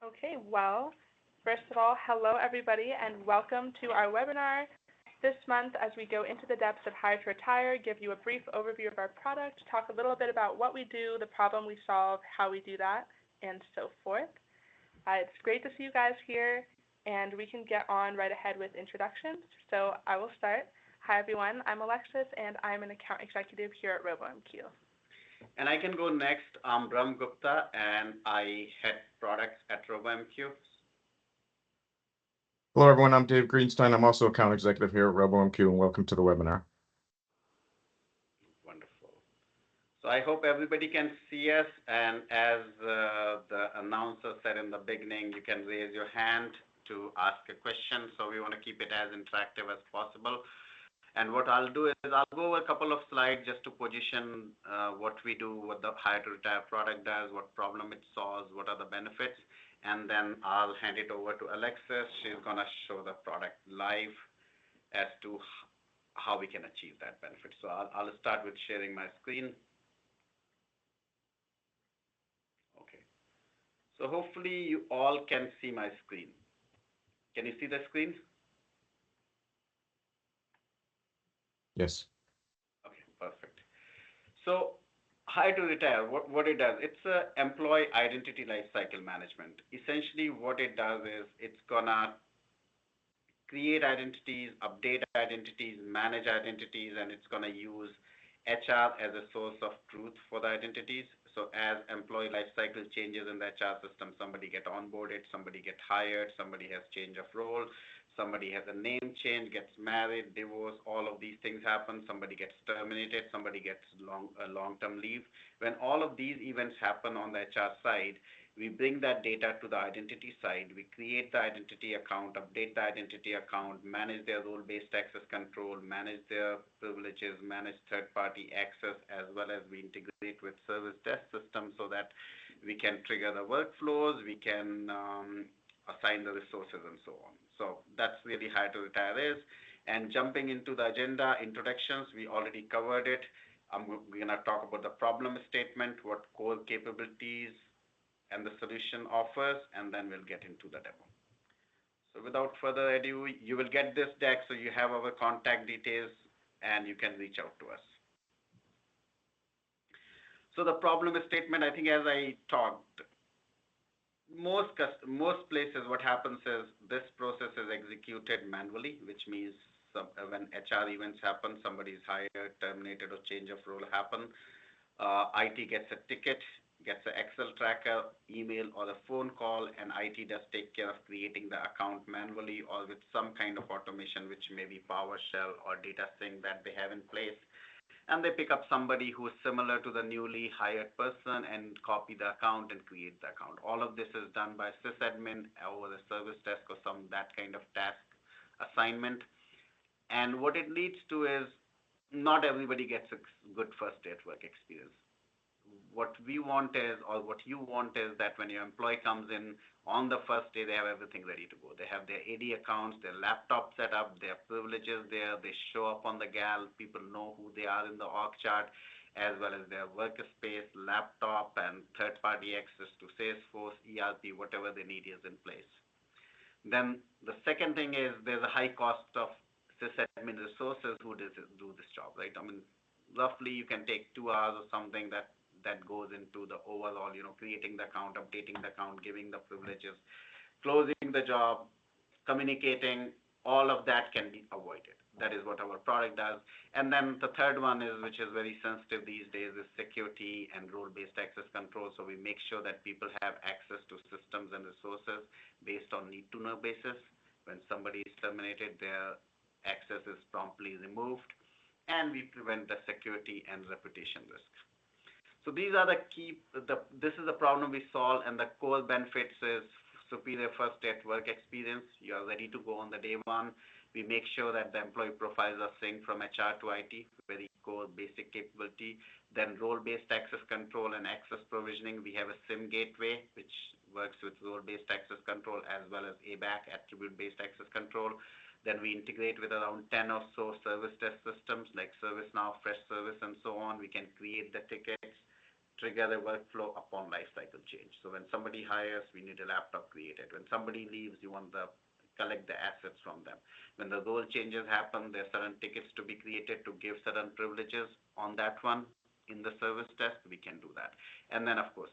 Okay, well, first of all, hello everybody and welcome to our webinar this month as we go into the depths of Hire2Retire, give you a brief overview of our product, talk a little bit about what we do, the problem we solve, how we do that, and so forth. It's great to see you guys here, and we can get on right ahead with introductions. So I will start. Hi everyone, I'm Alexis, and I'm an account executive here at RoboMQ. And I can go next. I'm Brahm Gupta, and I head products at RoboMQ. Hello, everyone. I'm Dave Greenstein. I'm also account executive here at RoboMQ, and welcome to the webinar. Wonderful. So I hope everybody can see us, and as the announcer said in the beginning, you can raise your hand to ask a question. So we want to keep it as interactive as possible. And what I'll do is I'll go over a couple of slides just to position what we do, what the Hire2Retire product does, what problem it solves, what are the benefits, and then I'll hand it over to Alexis. She's going to show the product live as to how we can achieve that benefit. So I'll start with sharing my screen. Okay. So hopefully you all can see my screen. Can you see the screen? Yes. Okay, perfect. So Hire2Retire, what it does, it's an employee identity lifecycle management. Essentially what it does is it's gonna create identities, update identities, manage identities, and it's gonna use HR as a source of truth for the identities. So as employee lifecycle changes in the HR system, somebody get onboarded, somebody get hired, somebody has change of role, somebody has a name change, gets married, divorce, all of these things happen. Somebody gets terminated, somebody gets long-term leave. When all of these events happen on the HR side, we bring that data to the identity side. We create the identity account, update the identity account, manage their role-based access control, manage their privileges, manage third-party access, as well as we integrate with service desk systems so that we can trigger the workflows, we can assign the resources and so on. So that's really Hire2Retire is. And jumping into the agenda, introductions, we already covered it. We're going to talk about the problem statement, what core capabilities and the solution offers, and then we'll get into the demo. So without further ado, you will get this deck, so you have our contact details, and you can reach out to us. So the problem statement, I think as I talked, most places what happens is this process is executed manually, which means when HR events happen, somebody is hired, terminated, or change of role happen, IT gets a ticket, gets an Excel tracker, email, or a phone call, and IT does take care of creating the account manually or with some kind of automation, which may be PowerShell or data sync that they have in place. And they pick up somebody who is similar to the newly hired person and copy the account and create the account. All of this is done by sysadmin over the service desk or that kind of task assignment. And what it leads to is not everybody gets a good first day at work experience. What we want is, or what you want is that when your employee comes in on the first day, they have everything ready to go. They have their AD accounts, their laptop set up, their privileges there. They show up on the GAL. People know who they are in the org chart, as well as their workspace, laptop, and third-party access to Salesforce, ERP, whatever they need is in place. Then the second thing is there's a high cost of sysadmin resources who do this job, right? I mean, roughly you can take 2 hours or something that goes into the overall, creating the account, updating the account, giving the privileges, closing the job, communicating, all of that can be avoided. That is what our product does. And then the third one is, which is very sensitive these days, is security and role-based access control. So we make sure that people have access to systems and resources based on need-to-know basis. When somebody is terminated, their access is promptly removed, and we prevent the security and reputation risk. So these are the key, this is the problem we solve, and the core benefits is superior first day at work experience. You are ready to go on the day one. We make sure that the employee profiles are synced from HR to IT, very core basic capability. Then role-based access control and access provisioning. We have a SIM gateway, which works with role-based access control, as well as ABAC, attribute-based access control. Then we integrate with around 10 or so service desk systems like ServiceNow, Freshservice, and so on. We can create the tickets, trigger a workflow upon lifecycle change. So when somebody hires, we need a laptop created. When somebody leaves, you want to collect the assets from them. When the role changes happen, there are certain tickets to be created to give certain privileges on that one in the service desk, we can do that. And then, of course,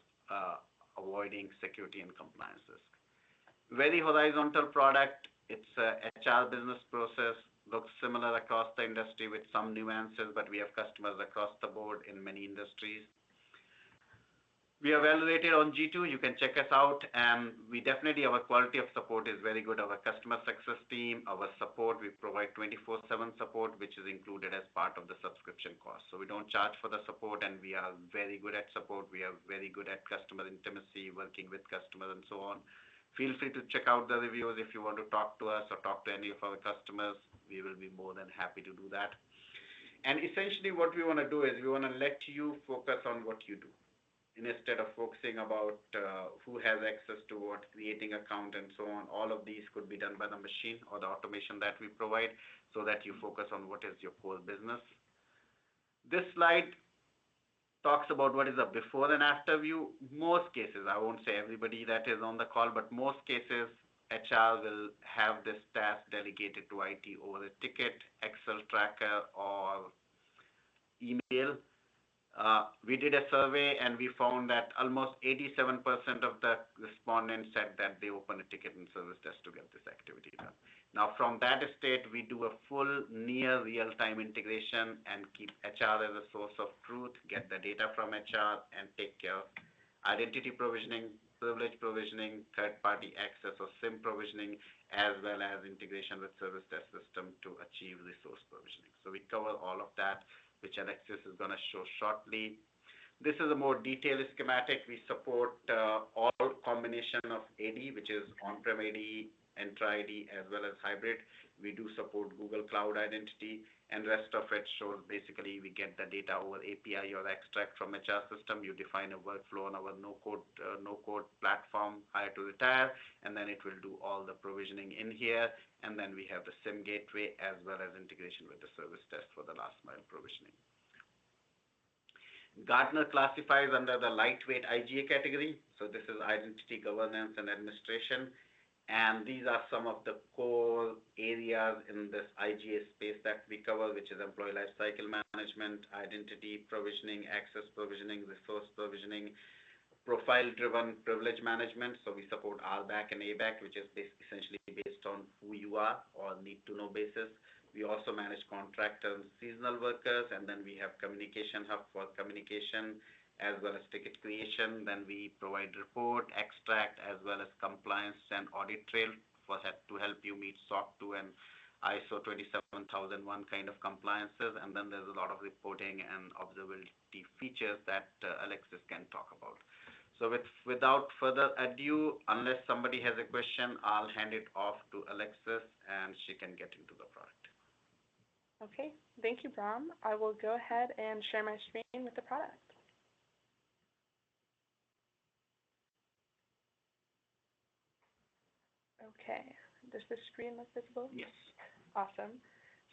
avoiding security and compliance risk. Very horizontal product. It's a HR business process. Looks similar across the industry with some nuances, but we have customers across the board in many industries. We are well rated on G2. You can check us out, and we definitely, our quality of support is very good. Our customer success team, our support, we provide 24/7 support, which is included as part of the subscription cost. So we don't charge for the support, and we are very good at support. We are very good at customer intimacy, working with customers and so on. Feel free to check out the reviews if you want to talk to us or talk to any of our customers. We will be more than happy to do that. And essentially what we want to do is we want to let you focus on what you do. Instead of focusing about who has access to what, creating account and so on, all of these could be done by the machine or the automation that we provide so that you focus on what is your core business. This slide talks about what is a before and after view. Most cases, I won't say everybody that is on the call, but most cases, HR will have this task delegated to IT over a ticket, Excel tracker, or email. We did a survey and we found that almost 87% of the respondents said that they open a ticket in service desk to get this activity done. Now from that state, we do a full near real-time integration and keep HR as a source of truth, get the data from HR and take care of identity provisioning, privilege provisioning, third-party access or SIM provisioning, as well as integration with service desk system to achieve resource provisioning. So we cover all of that, which Alexis is going to show shortly. This is a more detailed schematic. We support all combination of AD, which is on-prem AD, Entra ID, as well as hybrid. We do support Google Cloud Identity, and rest of it shows basically we get the data over API or extract from HR system. You define a workflow on our no-code platform, Hire2Retire, and then it will do all the provisioning in here. And then we have the SIM gateway as well as integration with the service desk for the last mile provisioning. Gartner classifies under the lightweight IGA category. So this is identity governance and administration. And these are some of the core areas in this IGA space that we cover, which is employee lifecycle management, identity provisioning, access provisioning, resource provisioning, profile-driven privilege management. So we support RBAC and ABAC, which is essentially based on who you are or need-to-know basis. We also manage contractor and seasonal workers, and then we have communication hub for communication, as well as ticket creation. Then we provide report, extract, as well as compliance and audit trail to help you meet SOC 2 and ISO 27001 kind of compliances. And then there's a lot of reporting and observability features that Alexis can talk about. So without further ado, unless somebody has a question, I'll hand it off to Alexis and she can get into the product. Okay, thank you, Brahm. I will go ahead and share my screen with the product. Okay, does the screen look visible? Yes. Awesome.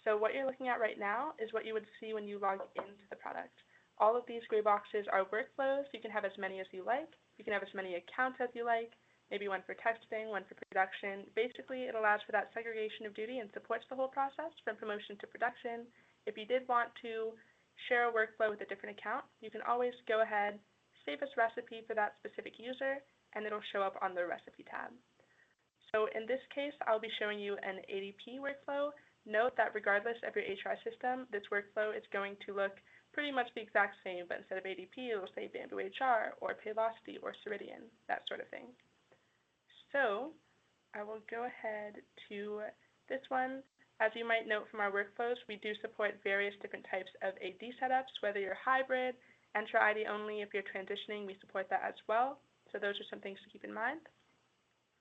So what you're looking at right now is what you would see when you log into the product. All of these gray boxes are workflows. You can have as many as you like. You can have as many accounts as you like, maybe one for testing, one for production. Basically, it allows for that segregation of duty and supports the whole process from promotion to production. If you did want to share a workflow with a different account, you can always go ahead, save as recipe for that specific user, and it'll show up on the recipe tab. So in this case, I'll be showing you an ADP workflow. Note that regardless of your HR system, this workflow is going to look pretty much the exact same, but instead of ADP, it will say Bamboo HR or Paylocity or Ceridian, that sort of thing. So I will go ahead to this one. As you might note from our workflows, we do support various different types of AD setups, whether you're hybrid, Entra ID only. If you're transitioning, we support that as well. So those are some things to keep in mind.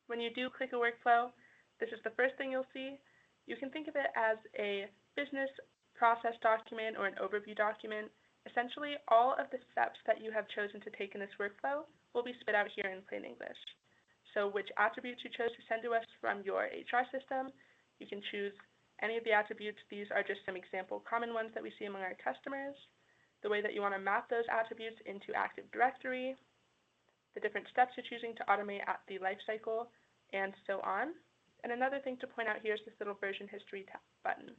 When you do click a workflow, this is the first thing you'll see. You can think of it as a business process document or an overview document. Essentially, all of the steps that you have chosen to take in this workflow will be spit out here in plain English. So which attributes you chose to send to us from your HR system, you can choose any of the attributes. These are just some example common ones that we see among our customers. the way that you want to map those attributes into Active Directory, the different steps you're choosing to automate at the lifecycle, and so on. And another thing to point out here is this little version history button.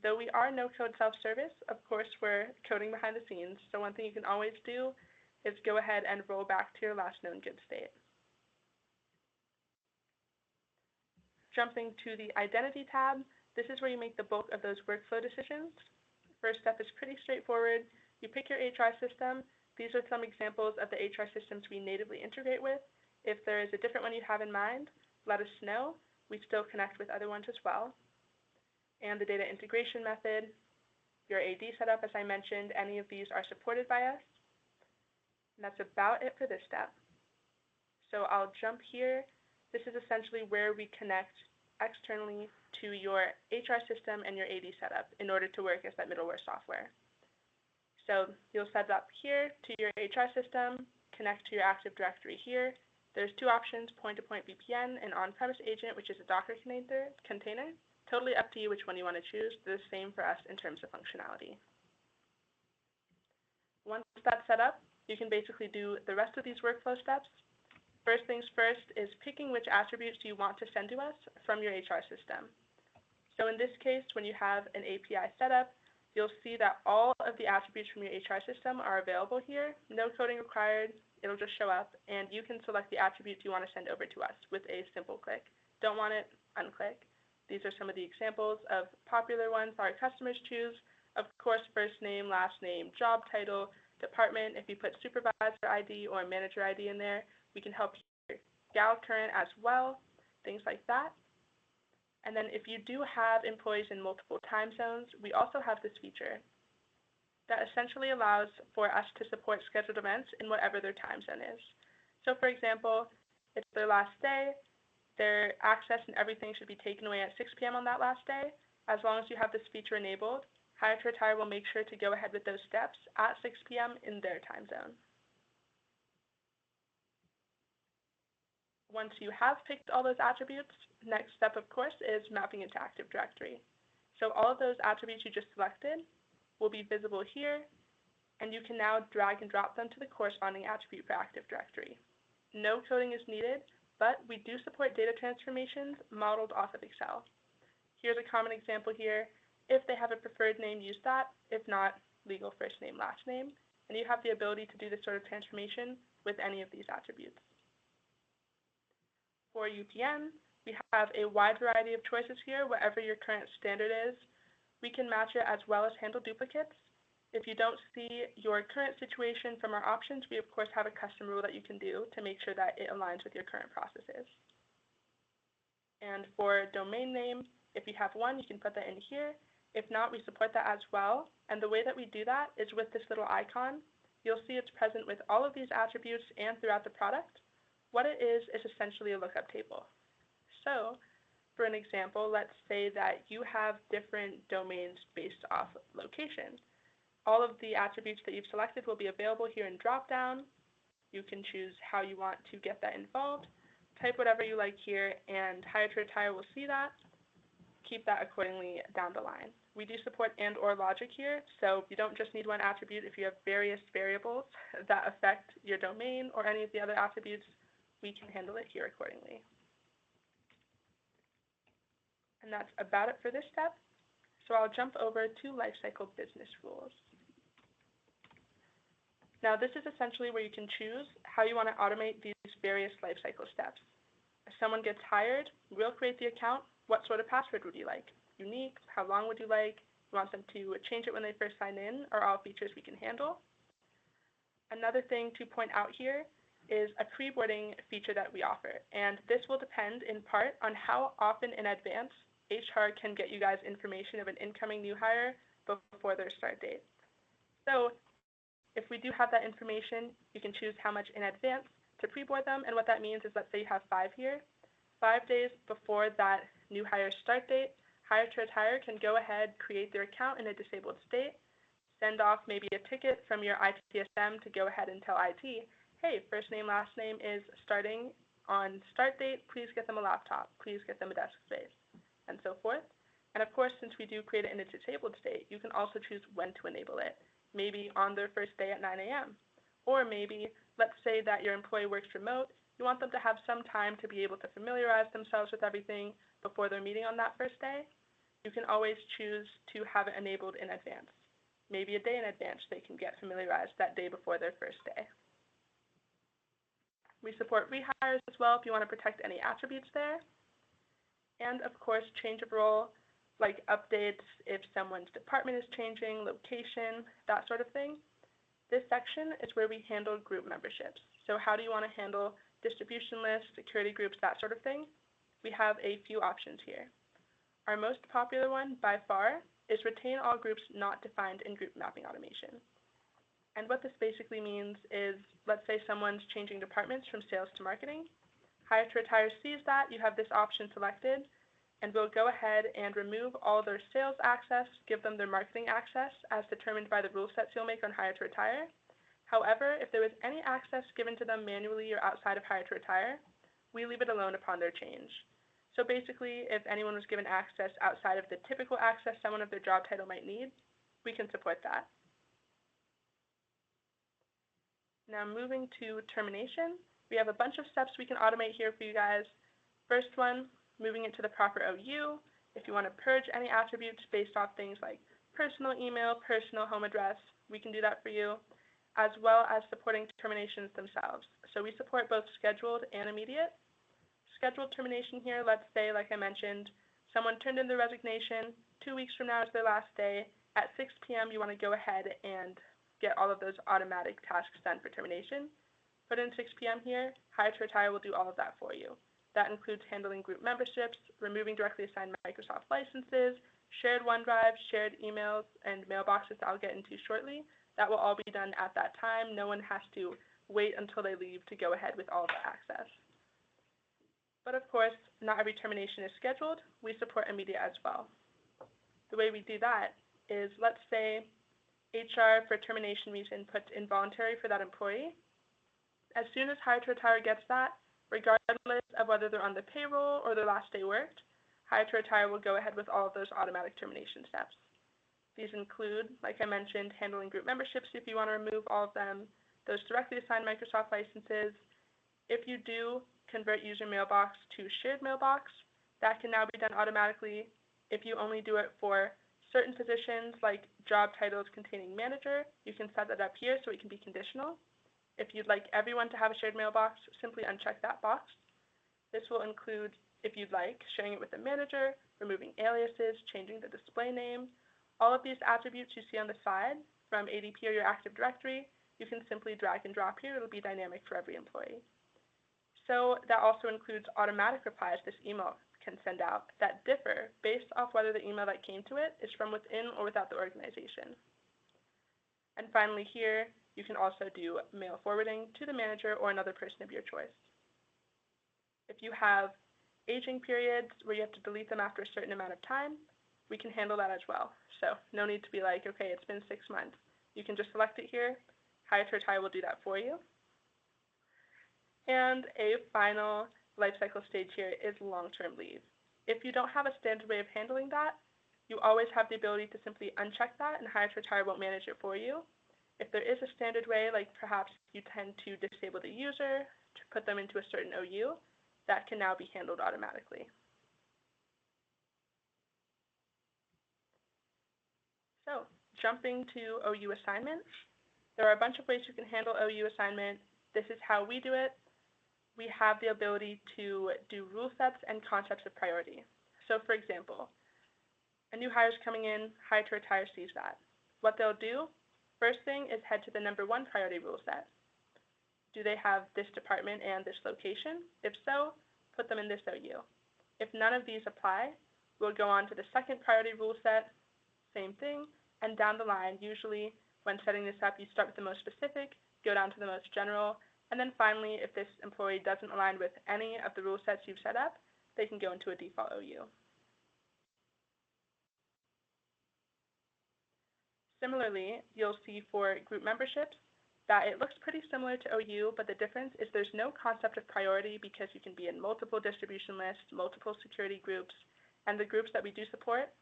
Though we are no-code self-service, of course, we're coding behind the scenes, so one thing you can always do is go ahead and roll back to your last known good state. Jumping to the Identity tab, this is where you make the bulk of those workflow decisions. First step is pretty straightforward. You pick your HR system. These are some examples of the HR systems we natively integrate with. If there is a different one you have in mind, let us know. We still connect with other ones as well. And the data integration method, your AD setup, as I mentioned, any of these are supported by us. And that's about it for this step. So I'll jump here. This is essentially where we connect externally to your HR system and your AD setup in order to work as that middleware software. So you'll set up here to your HR system, connect to your Active Directory here. There's two options, point-to-point VPN and on-premise agent, which is a Docker container. Totally up to you which one you want to choose. They're the same for us in terms of functionality. Once that's set up, you can basically do the rest of these workflow steps. First things first is picking which attributes you want to send to us from your HR system. So in this case, when you have an API setup, you'll see that all of the attributes from your HR system are available here. No coding required. It'll just show up, and you can select the attributes you want to send over to us with a simple click. Don't want it? Unclick. These are some of the examples of popular ones our customers choose. Of course, first name, last name, job title, department. If you put supervisor ID or manager ID in there, we can help you. Gal current as well, things like that. And then if you do have employees in multiple time zones, we also have this feature that essentially allows for us to support scheduled events in whatever their time zone is. So for example, it's their last day, their access and everything should be taken away at 6 p.m. on that last day. As long as you have this feature enabled, Hire2Retire will make sure to go ahead with those steps at 6 p.m. in their time zone. Once you have picked all those attributes, next step, of course, is mapping into Active Directory. So all of those attributes you just selected will be visible here, and you can now drag and drop them to the corresponding attribute for Active Directory. No coding is needed, but we do support data transformations modeled off of Excel. Here's a common example here. If they have a preferred name, use that. If not, legal first name, last name. And you have the ability to do this sort of transformation with any of these attributes. For UPN, we have a wide variety of choices here, whatever your current standard is. We can match it as well as handle duplicates. If you don't see your current situation from our options, we of course have a custom rule that you can do to make sure that it aligns with your current processes. And for domain name, if you have one, you can put that in here. If not, we support that as well. And the way that we do that is with this little icon. You'll see it's present with all of these attributes and throughout the product. What it is essentially a lookup table. So for an example, let's say that you have different domains based off location. All of the attributes that you've selected will be available here in dropdown. You can choose how you want to get that involved. Type whatever you like here, and Hire2Retire will see that. Keep that accordingly down the line. We do support and/or logic here, so you don't just need one attribute. If you have various variables that affect your domain or any of the other attributes, we can handle it here accordingly. And that's about it for this step. So I'll jump over to Lifecycle business rules. Now this is essentially where you can choose how you want to automate these various lifecycle steps. If someone gets hired, we'll create the account. What sort of password would you like? Unique? How long would you like? You want them to change it when they first sign in, are all features we can handle. Another thing to point out here is a preboarding feature that we offer, and this will depend in part on how often in advance HR can get you guys information of an incoming new hire before their start date. So if we do have that information, you can choose how much in advance to preboard them, and what that means is, let's say you have 5 here. 5 days before that new hire start date, Hire2Retire can go ahead, create their account in a disabled state, send off maybe a ticket from your ITSM to go ahead and tell IT, hey, first name, last name is starting on start date, please get them a laptop, please get them a desk space, and so forth. And of course, since we do create it in a disabled state, you can also choose when to enable it. maybe on their first day at 9 a.m. Or maybe, let's say that your employee works remote, you want them to have some time to be able to familiarize themselves with everything before their meeting on that first day. You can always choose to have it enabled in advance. Maybe a day in advance they can get familiarized that day before their first day. We support rehires as well if you want to protect any attributes there. And of course, change of role, like updates if someone's department is changing, location, that sort of thing. This section is where we handle group memberships. So how do you want to handle distribution lists, security groups, that sort of thing? We have a few options here. Our most popular one, by far, is retain all groups not defined in group mapping automation. And what this basically means is, let's say someone's changing departments from sales to marketing. Hire2Retire sees that you have this option selected, and we'll go ahead and remove all their sales access, give them their marketing access as determined by the rule sets you'll make on Hire2Retire. However, if there was any access given to them manually or outside of Hire2Retire, we leave it alone upon their change. So basically, if anyone was given access outside of the typical access someone of their job title might need, we can support that. Now moving to termination, we have a bunch of steps we can automate here for you guys. First one, moving it to the proper OU. If you want to purge any attributes based off things like personal email, personal home address, we can do that for you, as well as supporting terminations themselves. So we support both scheduled and immediate. Scheduled termination here, let's say, like I mentioned, someone turned in their resignation, 2 weeks from now is their last day. At 6 p.m., you want to go ahead and get all of those automatic tasks done for termination. Put in 6 p.m. here, Hire2Retire will do all of that for you. That includes handling group memberships, removing directly assigned Microsoft licenses, shared OneDrive, shared emails, and mailboxes that I'll get into shortly. That will all be done at that time. No one has to wait until they leave to go ahead with all of the access. But of course, not every termination is scheduled. We support immediate as well. The way we do that is, let's say HR for termination reason puts involuntary for that employee. As soon as Hire2Retire gets that, regardless of whether they're on the payroll or their last day worked, Hire2Retire will go ahead with all of those automatic termination steps. These include, like I mentioned, handling group memberships if you want to remove all of them, those directly assigned Microsoft licenses. If you do convert user mailbox to shared mailbox, that can now be done automatically. If you only do it for certain positions like job titles containing manager, you can set that up here so it can be conditional. If you'd like everyone to have a shared mailbox, simply uncheck that box. This will include, if you'd like, sharing it with the manager, removing aliases, changing the display name. All of these attributes you see on the side from ADP or your Active Directory, you can simply drag and drop here. It'll be dynamic for every employee. So that also includes automatic replies this email can send out that differ based off whether the email that came to it is from within or without the organization. And finally here, you can also do mail forwarding to the manager or another person of your choice. If you have aging periods where you have to delete them after a certain amount of time, we can handle that as well. So no need to be like, okay, it's been 6 months. You can just select it here. Hire2Retire will do that for you. And a final lifecycle stage here is long-term leave. If you don't have a standard way of handling that, you always have the ability to simply uncheck that and Hire2Retire won't manage it for you. If there is a standard way, like perhaps you tend to disable the user to put them into a certain OU, that can now be handled automatically. So jumping to OU assignment, there are a bunch of ways you can handle OU assignment. This is how we do it. We have the ability to do rule sets and concepts of priority. So for example, a new hire is coming in, Hire2Retire sees that. What they'll do, first thing is head to the number 1 priority rule set. Do they have this department and this location? If so, put them in this OU. If none of these apply, we'll go on to the second priority rule set, same thing, and down the line, usually when setting this up, you start with the most specific, go down to the most general, and then finally, if this employee doesn't align with any of the rule sets you've set up, they can go into a default OU. Similarly, you'll see for group memberships that it looks pretty similar to OU, but the difference is there's no concept of priority because you can be in multiple distribution lists, multiple security groups, and the groups that we do support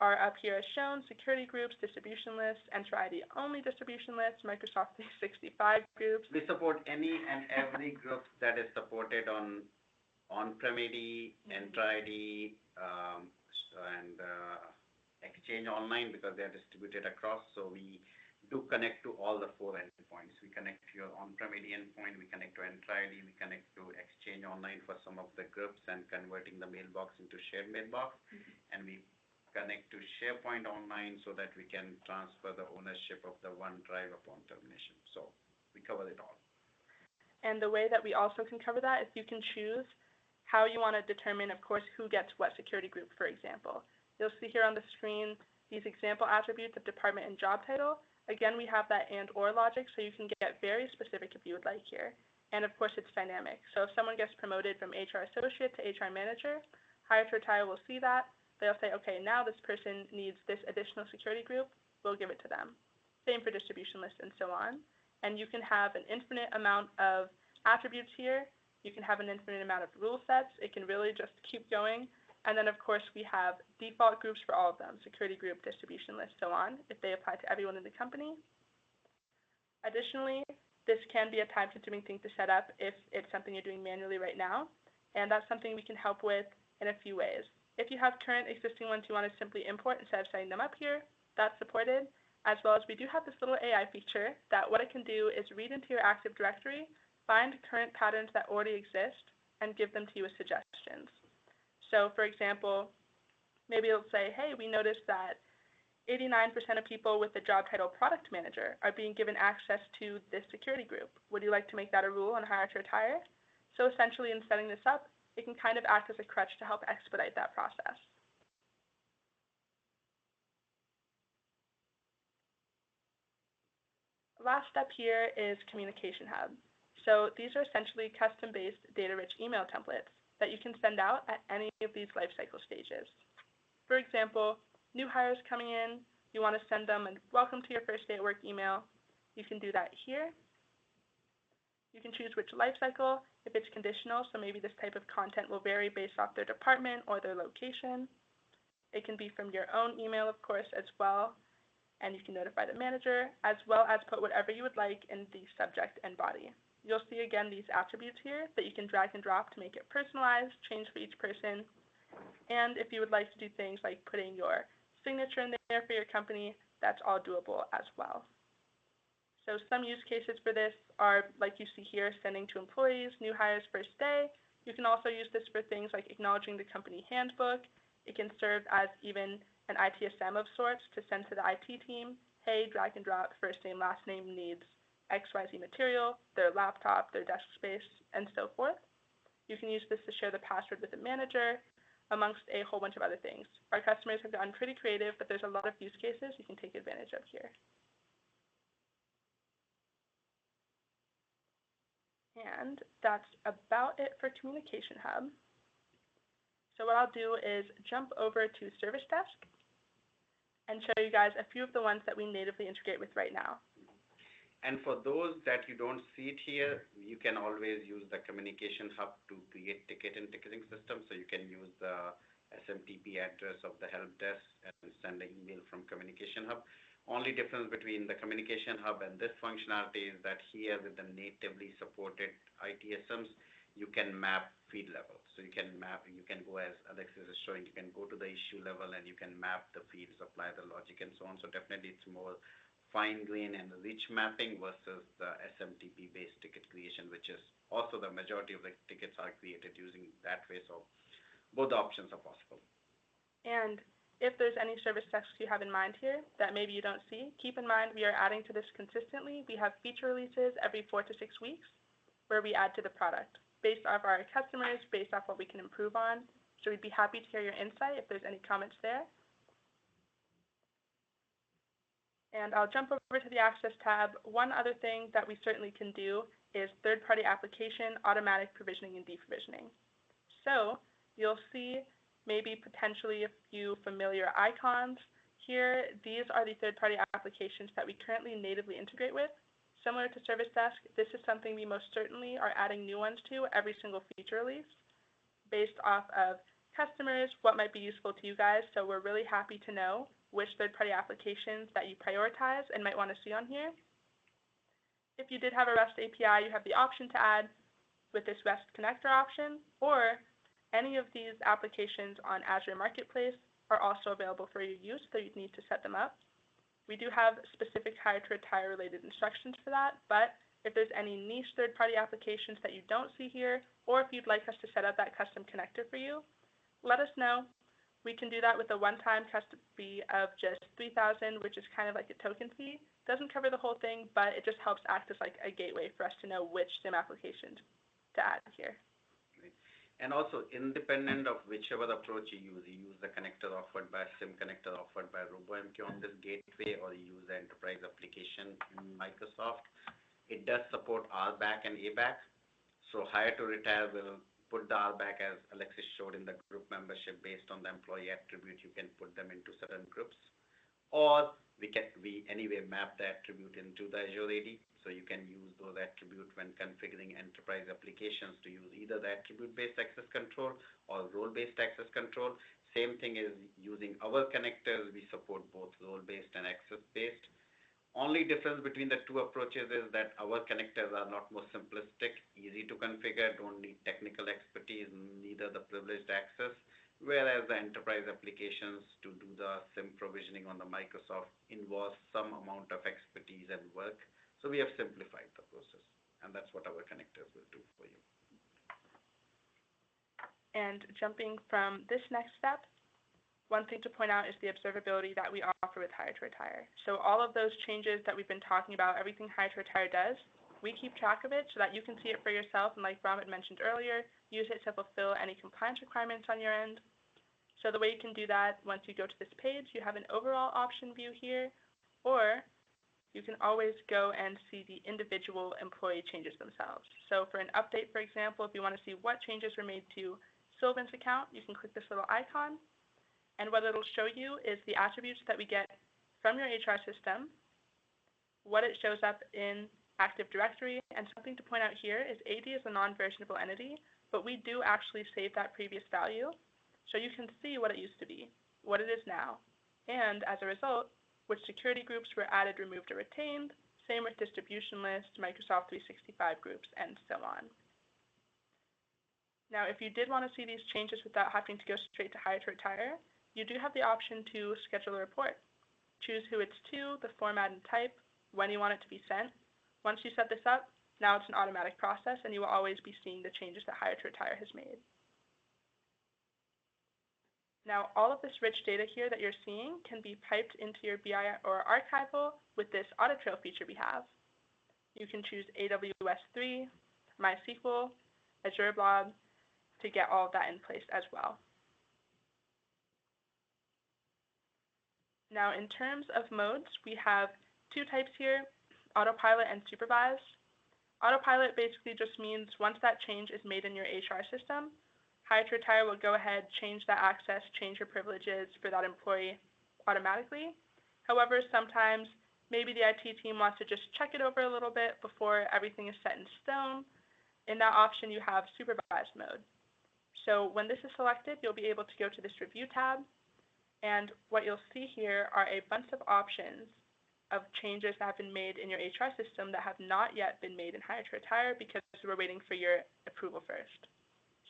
are up here as shown: security groups, distribution lists, enter ID only distribution lists, Microsoft 365 groups. We support any and every group that is supported on on-prem ID, enter ID, and Exchange Online, because they are distributed across. So we do connect to all the 4 endpoints. We connect to your on-prem ID endpoint, we connect to enter ID, we connect to Exchange Online for some of the groups and converting the mailbox into shared mailbox, and we connect to SharePoint Online so that we can transfer the ownership of the OneDrive upon termination. So we cover it all. And the way that we also can cover that is you can choose how you want to determine, of course, who gets what security group, for example. You'll see here on the screen these example attributes of department and job title. Again, we have that and/or logic, so you can get very specific if you would like here. And of course, it's dynamic. So if someone gets promoted from HR associate to HR manager, Hire2Retire will see that. They'll say, okay, now this person needs this additional security group, we'll give it to them. Same for distribution list and so on. And you can have an infinite amount of attributes here. You can have an infinite amount of rule sets. It can really just keep going. And then, of course, we have default groups for all of them: security group, distribution list, so on, if they apply to everyone in the company. Additionally, this can be a time-consuming thing to set up if it's something you're doing manually right now, and that's something we can help with in a few ways. If you have current existing ones you want to simply import instead of setting them up here, that's supported, as well as we do have this little AI feature that what it can do is read into your Active Directory, find current patterns that already exist, and give them to you as suggestions. So for example, maybe it'll say, hey, we noticed that 89% of people with the job title product manager are being given access to this security group. Would you like to make that a rule on Hire2Retire? So essentially, in setting this up, it can kind of act as a crutch to help expedite that process. Last step here is Communication Hub. So these are essentially custom-based data-rich email templates that you can send out at any of these lifecycle stages. For example, new hires coming in, you want to send them a welcome to your first day at work email. You can do that here. You can choose which lifecycle if it's conditional, so maybe this type of content will vary based off their department or their location. It can be from your own email, of course, as well, and you can notify the manager, as well as put whatever you would like in the subject and body. You'll see again these attributes here that you can drag and drop to make it personalized, change for each person. And if you would like to do things like putting your signature in there for your company, that's all doable as well. So some use cases for this are, like you see here, sending to employees, new hires first day. You can also use this for things like acknowledging the company handbook. It can serve as even an ITSM of sorts to send to the IT team. Hey, drag and drop, first name, last name needs XYZ material, their laptop, their desk space, and so forth. You can use this to share the password with a manager, amongst a whole bunch of other things. Our customers have gotten pretty creative, but there's a lot of use cases you can take advantage of here. And that's about it for Communication Hub. So what I'll do is jump over to Service Desk and show you guys a few of the ones that we natively integrate with right now. And for those that you don't see it here, you can always use the Communication Hub to create ticket and ticketing system. So you can use the SMTP address of the help desk and send an email from Communication Hub. Only difference between the Communication Hub and this functionality is that here with the natively supported ITSMs, you can map feed level. So you can go, as Alex is showing, you can go to the issue level and you can map the feeds, apply the logic and so on. So definitely it's more fine grain and rich mapping versus the SMTP based ticket creation, which is also the majority of the tickets are created using that way. So both options are possible. And if there's any service desks you have in mind here that maybe you don't see, keep in mind we are adding to this consistently. We have feature releases every 4 to 6 weeks where we add to the product based off our customers, based off what we can improve on. So we'd be happy to hear your insight if there's any comments there. And I'll jump over to the Access tab. One other thing that we certainly can do is third-party application, automatic provisioning and deprovisioning. So you'll see maybe potentially a few familiar icons here. These are the third-party applications that we currently natively integrate with. Similar to Service Desk, this is something we most certainly are adding new ones to every single feature release based off of customers, what might be useful to you guys. So we're really happy to know which third-party applications that you prioritize and might want to see on here. If you did have a REST API, you have the option to add with this REST connector option, or any of these applications on Azure Marketplace are also available for your use, so you'd need to set them up. We do have specific Hire2Retire related instructions for that, but if there's any niche third-party applications that you don't see here, or if you'd like us to set up that custom connector for you, let us know. We can do that with a one-time custom fee of just $3,000, which is kind of like a token fee. Doesn't cover the whole thing, but it just helps act as like a gateway for us to know which SIM applications to add here. And also, independent of whichever approach you use the connector offered by SIM connector offered by RoboMQ on this gateway, or you use the enterprise application in Microsoft, it does support RBAC and ABAC. So Hire2Retire will put the RBAC, as Alexis showed, in the group membership based on the employee attribute. You can put them into certain groups, or we anyway map the attribute into the Azure AD. So you can use those attributes when configuring enterprise applications to use either the attribute-based access control or role-based access control. Same thing is using our connectors. We support both role-based and access-based. Only difference between the two approaches is that our connectors are a lot more simplistic, easy to configure, don't need technical expertise, neither the privileged access, whereas the enterprise applications to do the SIM provisioning on the Microsoft involves some amount of expertise and work. So we have simplified the process, and that's what our connectors will do for you. And jumping from this next step, one thing to point out is the observability that we offer with Hire2Retire. So all of those changes that we've been talking about, everything Hire2Retire does, we keep track of it so that you can see it for yourself. And like Ram had mentioned earlier, use it to fulfill any compliance requirements on your end. So the way you can do that, once you go to this page, you have an overall option view here, or you can always go and see the individual employee changes themselves. So for an update, for example, if you want to see what changes were made to Sylvan's account, you can click this little icon. And what it'll show you is the attributes that we get from your HR system, what it shows up in Active Directory. And something to point out here is AD is a non-versionable entity, but we do actually save that previous value. So you can see what it used to be, what it is now. And as a result, which security groups were added, removed, or retained, same with distribution list, Microsoft 365 groups, and so on. Now, if you did want to see these changes without having to go straight to Hire2Retire, you do have the option to schedule a report. Choose who it's to, the format and type, when you want it to be sent. Once you set this up, now it's an automatic process, and you will always be seeing the changes that Hire2Retire has made. Now, all of this rich data here that you're seeing can be piped into your BI or archival with this audit trail feature we have. You can choose AWS 3, MySQL, Azure Blob to get all of that in place as well. Now, in terms of modes, we have two types here, autopilot and supervised. Autopilot basically just means once that change is made in your HR system, Hire2Retire will go ahead, change that access, change your privileges for that employee automatically. However, sometimes maybe the IT team wants to just check it over a little bit before everything is set in stone. In that option, you have supervised mode. So when this is selected, you'll be able to go to this review tab. And what you'll see here are a bunch of options of changes that have been made in your HR system that have not yet been made in Hire2Retire because we're waiting for your approval first.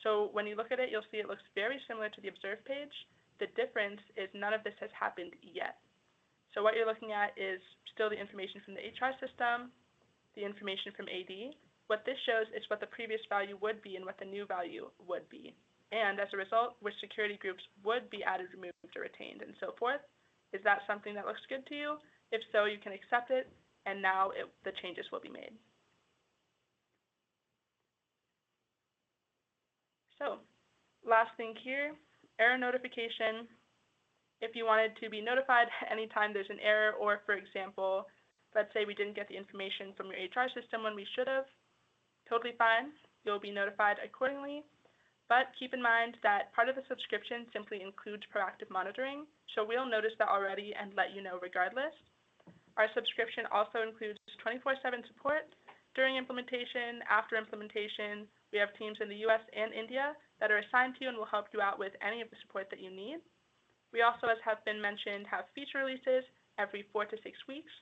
So when you look at it, you'll see it looks very similar to the Observe page. The difference is none of this has happened yet. So what you're looking at is still the information from the HR system, the information from AD. What this shows is what the previous value would be and what the new value would be. And as a result, which security groups would be added, removed, or retained, and so forth. Is that something that looks good to you? If so, you can accept it, and now the changes will be made. So, last thing here, error notification. If you wanted to be notified anytime there's an error, or for example, let's say we didn't get the information from your HR system when we should have, totally fine. You'll be notified accordingly. But keep in mind that part of the subscription simply includes proactive monitoring, so we'll notice that already and let you know regardless. Our subscription also includes 24/7 support during implementation, after implementation. We have teams in the US and India that are assigned to you and will help you out with any of the support that you need. We also, as have been mentioned, have feature releases every 4 to 6 weeks.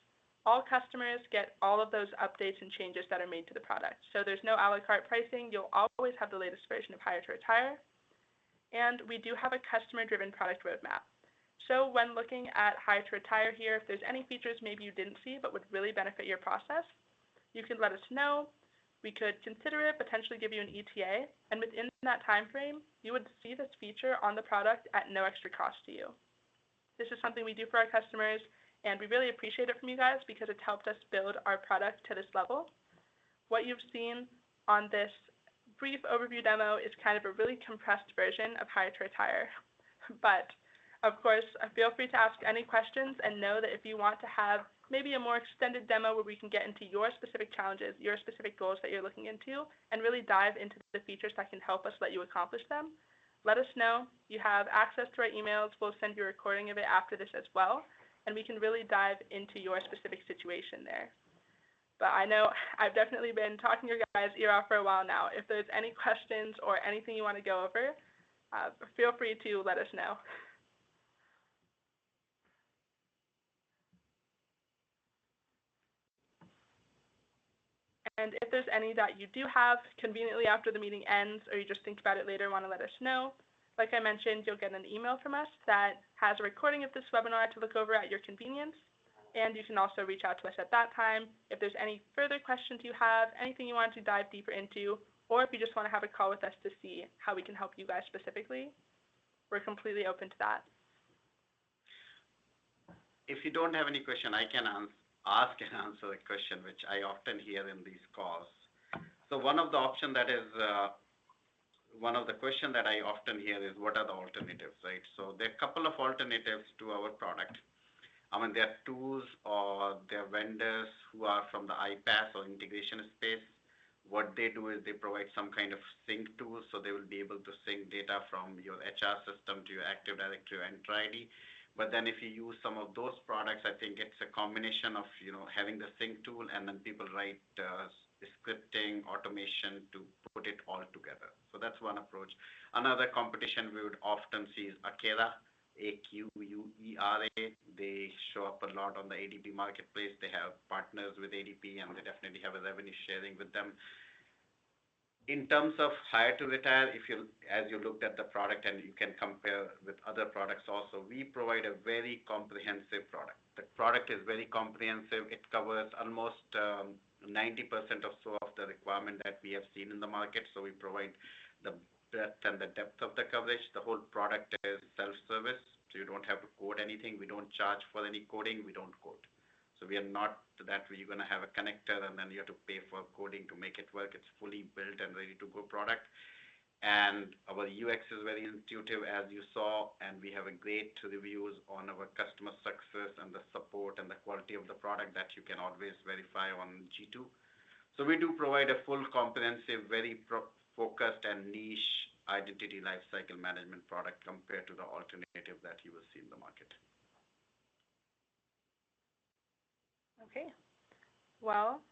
All customers get all of those updates and changes that are made to the product. So there's no a la carte pricing. You'll always have the latest version of Hire2Retire. And we do have a customer-driven product roadmap. So when looking at Hire2Retire here, if there's any features maybe you didn't see but would really benefit your process, you can let us know. We could consider it, potentially give you an ETA, and within that time frame, you would see this feature on the product at no extra cost to you. This is something we do for our customers, and we really appreciate it from you guys because it's helped us build our product to this level. What you've seen on this brief overview demo is kind of a really compressed version of Hire2Retire. But of course, feel free to ask any questions and know that if you want to have maybe a more extended demo where we can get into your specific challenges, your specific goals that you're looking into, and really dive into the features that can help us let you accomplish them, let us know. You have access to our emails. We'll send you a recording of it after this as well, and we can really dive into your specific situation there. But I know I've definitely been talking your guys' ear off for a while now. If there's any questions or anything you want to go over, feel free to let us know. And if there's any that you do have conveniently after the meeting ends, or you just think about it later and want to let us know, like I mentioned, you'll get an email from us that has a recording of this webinar to look over at your convenience. And you can also reach out to us at that time if there's any further questions you have, anything you want to dive deeper into, or if you just want to have a call with us to see how we can help you guys specifically. We're completely open to that. If you don't have any question, I can ask and answer a question which I often hear in these calls. So one of the questions that I often hear is, what are the alternatives, right? So there are a couple of alternatives to our product. I mean, there are tools or there are vendors who are from the iPaaS or integration space. What they do is they provide some kind of sync tool, so they will be able to sync data from your HR system to your Active Directory or Enter ID. But then if you use some of those products, I think it's a combination of, having the sync tool and then people write scripting, automation to put it all together. So that's one approach. Another competition we would often see is Aquera, AQUERA. They show up a lot on the ADP marketplace. They have partners with ADP and they definitely have a revenue sharing with them. In terms of Hire2Retire, as you looked at the product and you can compare with other products also, we provide a very comprehensive product. The product is very comprehensive. It covers almost 90% or so of the requirement that we have seen in the market. So we provide the breadth and the depth of the coverage. The whole product is self-service, so you don't have to code anything. We don't charge for any coding. We don't code. So we are not that you're going to have a connector and then you have to pay for coding to make it work. It's fully built and ready to go product. And our UX is very intuitive, as you saw, and we have a great reviews on our customer success and the support and the quality of the product that you can always verify on G2. So we do provide a full, comprehensive, very focused and niche identity lifecycle management product compared to the alternative that you will see in the market. Okay, well,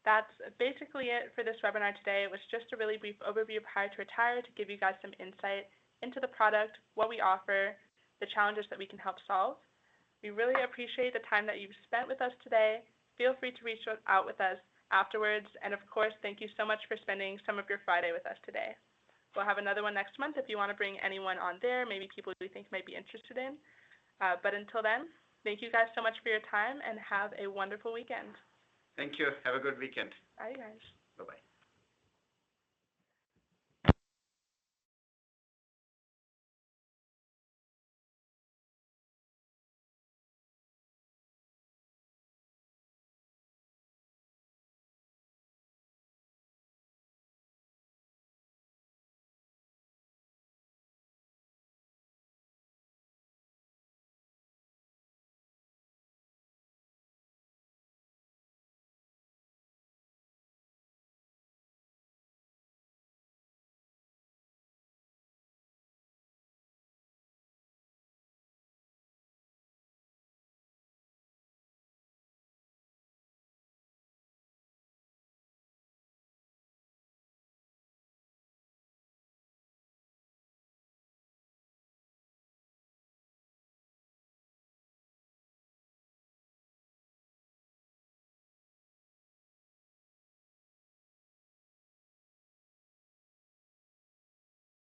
that's basically it for this webinar today. It was just a really brief overview of Hire2Retire to give you guys some insight into the product, what we offer, the challenges that we can help solve. We really appreciate the time that you've spent with us today. Feel free to reach out with us afterwards. And of course, thank you so much for spending some of your Friday with us today. We'll have another one next month if you want to bring anyone on there, maybe people you think might be interested in. But until then, thank you guys so much for your time and have a wonderful weekend. Thank you. Have a good weekend. Bye, guys. Bye-bye.